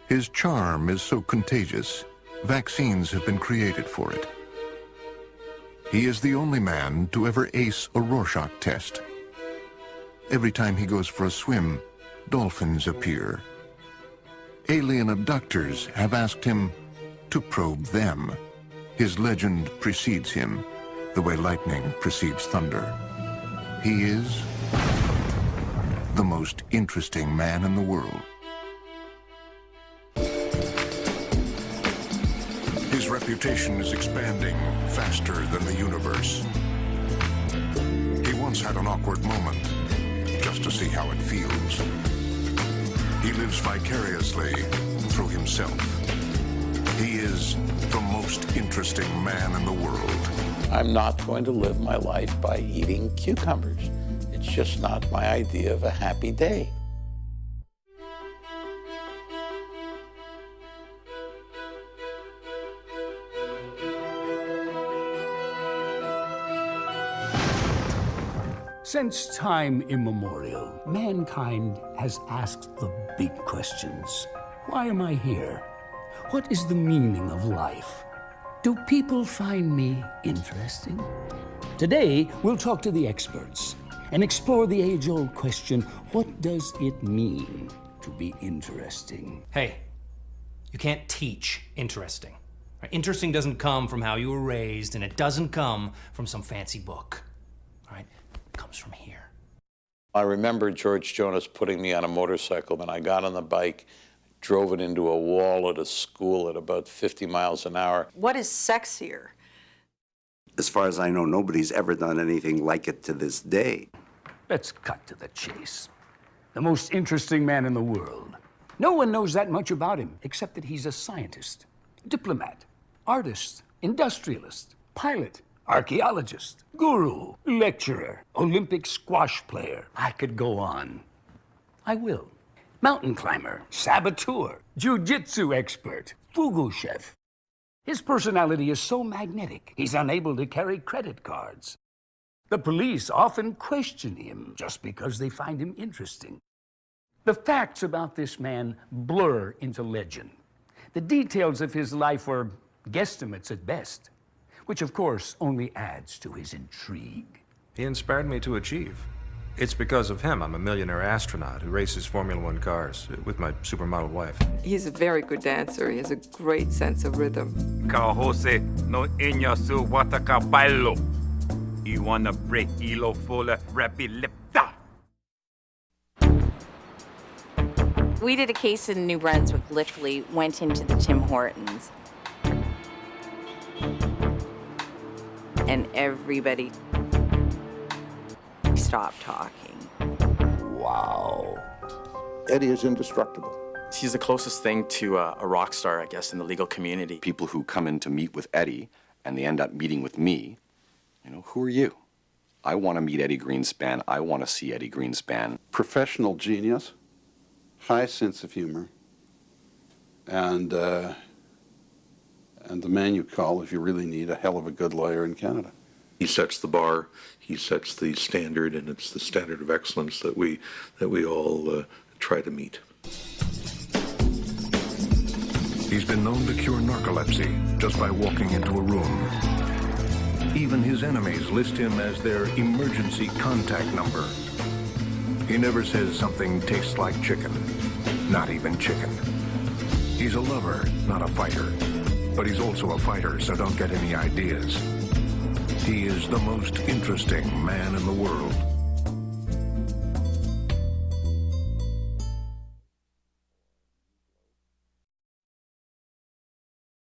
His charm is so contagious, vaccines have been created for it. He is the only man to ever ace a Rorschach test. Every time he goes for a swim, dolphins appear. Alien abductors have asked him to probe them. His legend precedes him, the way lightning precedes thunder. He is the most interesting man in the world. His reputation is expanding faster than the universe. He once had an awkward moment, just to see how it feels. He lives vicariously through himself. He is the most interesting man in the world. I'm not going to live my life by eating cucumbers. It's just not my idea of a happy day. Since time immemorial, mankind has asked the big questions. Why am I here? What is the meaning of life? Do people find me interesting? Today, we'll talk to the experts and explore the age-old question, what does it mean to be interesting? Hey, you can't teach interesting. Right? Interesting doesn't come from how you were raised, and it doesn't come from some fancy book. All right? It comes from here. I remember George Jonas putting me on a motorcycle, and I got on the bike, drove it into a wall at a school at about 50 miles an hour. What is sexier? As far as I know, nobody's ever done anything like it to this day. Let's cut to the chase. The most interesting man in the world. No one knows that much about him, except that he's a scientist, diplomat, artist, industrialist, pilot, archaeologist, guru, lecturer, Olympic squash player. I could go on. I will. Mountain climber, saboteur, jiu-jitsu expert, fugu chef. His personality is so magnetic, he's unable to carry credit cards. The police often question him just because they find him interesting. The facts about this man blur into legend. The details of his life are guesstimates at best, which of course only adds to his intrigue. He inspired me to achieve. It's because of him I'm a millionaire astronaut who races Formula One cars with my supermodel wife. He's a very good dancer. He has a great sense of rhythm. Ka Jose no inya su wata ka bailo. You wanna break ilo fola rapilipta. We did a case in New Brunswick, literally went into the Tim Hortons. And everybody stopped talking. Wow. Eddie is indestructible. He's the closest thing to a rock star, I guess, in the legal community. People who come in to meet with Eddie and they end up meeting with me, you know, who are you? I want to meet Eddie Greenspan. I want to see Eddie Greenspan. Professional genius, high sense of humor, and the man you call if you really need a hell of a good lawyer in Canada. He sets the bar, he sets the standard, and it's the standard of excellence that we all try to meet. He's been known to cure narcolepsy just by walking into a room. Even his enemies list him as their emergency contact number. He never says something tastes like chicken, not even chicken. He's a lover, not a fighter. But he's also a fighter, so don't get any ideas. He is the most interesting man in the world.